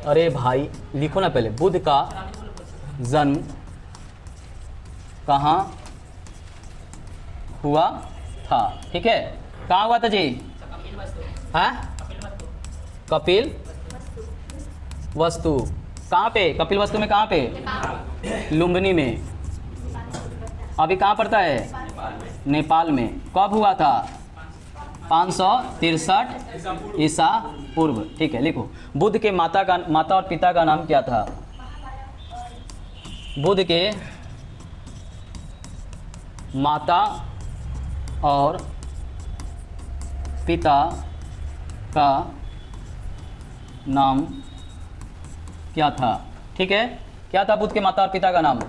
अरे भाई लिखो ना पहले, बुद्ध का जन्म कहाँ हुआ था। ठीक है, कहाँ हुआ था जी? हाँ, कपिल वस्तु। कहाँ पे? कपिल वस्तु में कहाँ पे? लुम्बिनी में। अभी कहाँ पड़ता है? नेपाल में। कब हुआ था? 563 ईसा पूर्व। ठीक है, लिखो। बुद्ध के माता और पिता का नाम क्या था? बुद्ध के माता और पिता का नाम क्या था? ठीक है, क्या था बुद्ध के माता और पिता का नाम?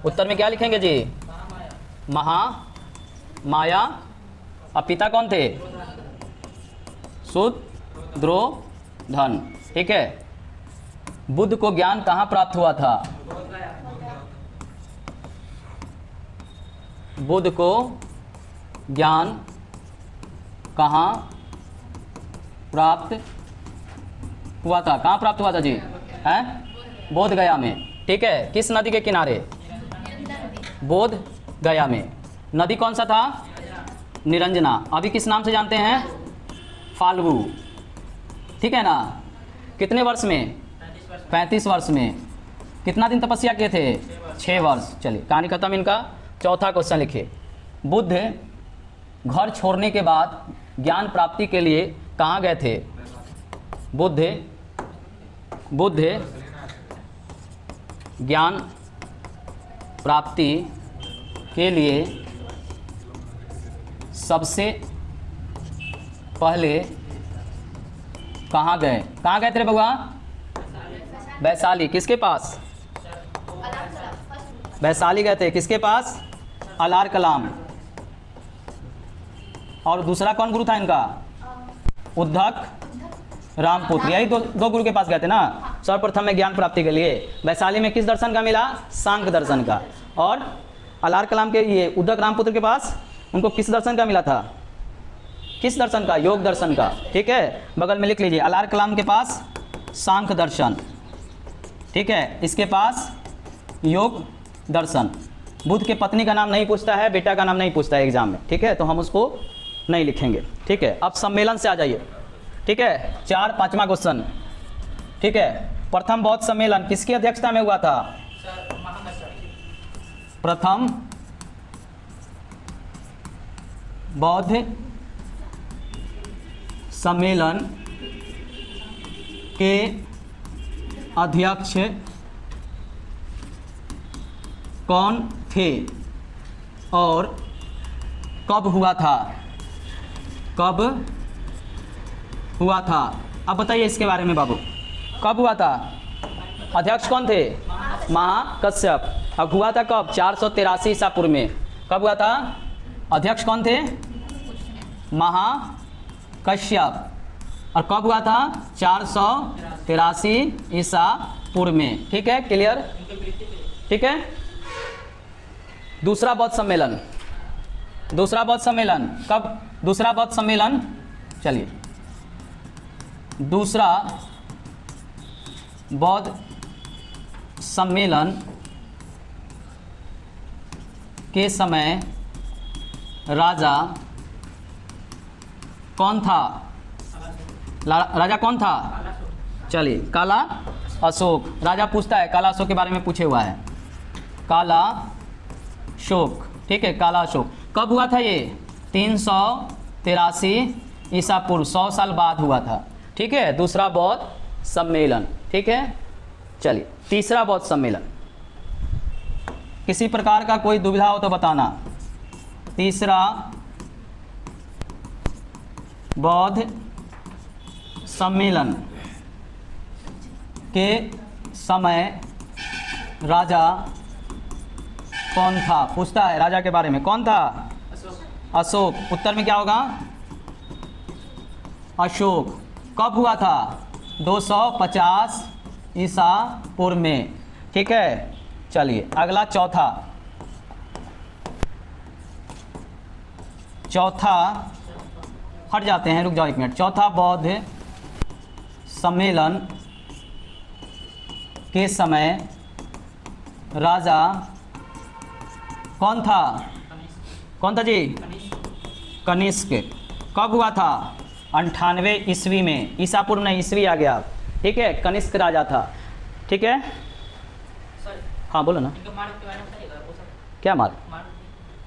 उत्तर में क्या लिखेंगे जी? माया। अब पिता कौन थे? शूद्रोधन। ठीक है, बुद्ध को ज्ञान कहाँ प्राप्त हुआ था? बुद्ध को ज्ञान कहाँ प्राप्त हुआ था? कहाँ प्राप्त हुआ था जी? हैं? बोध गया में। ठीक है, किस नदी के किनारे? बोध गया में। नदी कौन सा था? निरंजना। अभी किस नाम से जानते हैं? फाल्गु। ठीक है ना। कितने वर्ष में? 35 वर्ष में। कितना दिन तपस्या किए थे? 6 वर्ष। चलिए, कहानी खत्म इनका। चौथा क्वेश्चन लिखिए। बुद्ध घर छोड़ने के बाद ज्ञान प्राप्ति के लिए कहाँ गए थे? बुद्ध ज्ञान प्राप्ति के लिए सबसे पहले कहाँ गए? कहाँ गए थे बउआ? वैशाली। किसके पास? वैशाली गए थे। किसके पास? अलार कलाम। और दूसरा कौन गुरु था इनका? उद्धक रामपुत्र। यही दो गुरु के पास गए थे ना सर्वप्रथम में ज्ञान प्राप्ति के लिए। वैशाली में किस दर्शन का मिला? सांख्य दर्शन का। और अलार कलाम के ये उद्धक रामपुत्र के पास उनको किस दर्शन का मिला था? किस दर्शन का? योग दर्शन का। ठीक है, बगल में लिख लीजिए। अलार कलाम के पास सांख्य दर्शन। ठीक है, इसके पास योग दर्शन। बुद्ध के पत्नी का नाम नहीं पूछता है, बेटा का नाम नहीं पूछता है एग्जाम में। ठीक है, तो हम उसको नहीं लिखेंगे। ठीक है, अब सम्मेलन से आ जाइए। ठीक है, 5वां क्वेश्चन। ठीक है, प्रथम बौद्ध सम्मेलन किसकी अध्यक्षता में हुआ था? प्रथम बौद्ध सम्मेलन के अध्यक्ष कौन थे और कब हुआ था? कब हुआ था? अब बताइए इसके बारे में बाबू, कब हुआ था? अध्यक्ष कौन थे? महाकश्यप। अब हुआ था कब? 483 ईसा पूर्व में। कब हुआ था? अध्यक्ष कौन थे? महाकश्यप। और कब हुआ था? 483 ईसा पूर्व में। ठीक है, क्लियर? ठीक है, दूसरा बौद्ध सम्मेलन। दूसरा बौद्ध सम्मेलन कब? दूसरा बौद्ध सम्मेलन, चलिए, दूसरा बौद्ध सम्मेलन के समय राजा कौन था? राजा कौन था? चलिए, काला अशोक। राजा पूछता है, काला अशोक के बारे में पूछे हुआ है। काला अशोक। ठीक है, काला अशोक कब हुआ था? ये 383 ईसा पूर्व, 100 साल बाद हुआ था। ठीक है, दूसरा बौद्ध सम्मेलन। ठीक है, चलिए, तीसरा बौद्ध सम्मेलन। किसी प्रकार का कोई दुविधा हो तो बताना। तीसरा बौद्ध सम्मेलन के समय राजा कौन था? पूछता है राजा के बारे में। कौन था? अशोक। उत्तर में क्या होगा? अशोक। कब हुआ था? 250 ईसा पूर्व में। ठीक है, चलिए अगला चौथा हट जाते हैं, रुक जाओ एक मिनट। चौथा बौद्ध सम्मेलन के समय राजा कौन था? कौन था जी? कनिष्क। कब हुआ था? 98 ईस्वी में। ईसा पूर्व नहीं, ईस्वी आ गया, ठीक है। कनिष्क राजा था, ठीक है। हाँ बोलो ना। क्या मार्ग?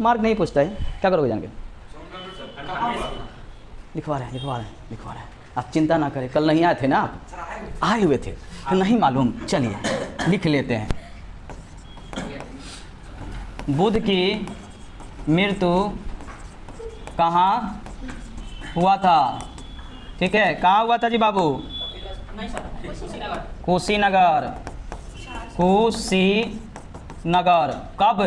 मार्ग नहीं पूछता है, क्या करोगे जान के? लिखवा रहे हैं। आप चिंता ना करें, कल नहीं आए थे ना आप? आए हुए थे तो नहीं मालूम, चलिए लिख लेते हैं। बुद्ध की मृत्यु कहाँ हुआ था? ठीक है, कहाँ हुआ था जी बाबू? कुशीनगर। कब?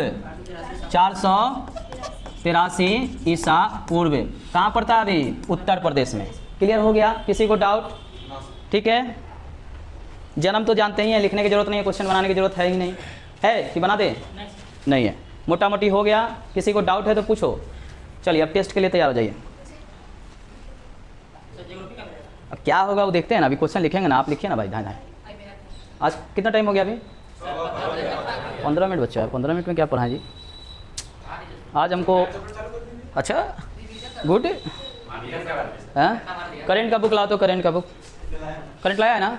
483 ईसा पूर्व। कहाँ पर था अभी? उत्तर प्रदेश में। क्लियर हो गया? किसी को डाउट? ठीक है, जन्म तो जानते ही हैं, लिखने की जरूरत नहीं है, क्वेश्चन बनाने की जरूरत है ही नहीं है कि बना दे? नहीं है, मोटा मोटी हो गया। किसी को डाउट है तो पूछो। चलिए अब टेस्ट के लिए तैयार हो जाइए। अब क्या होगा वो देखते हैं ना, अभी क्वेश्चन लिखेंगे ना, आप लिखिए ना भाई। धाए आज कितना टाइम हो गया? अभी 15 मिनट बच्चा है। 15 मिनट में क्या पढ़ाएं जी आज हमको? अच्छा गुड। हाँ, करेंट का बुक ला, तो करेंट का बुक, करंट लाया है ना?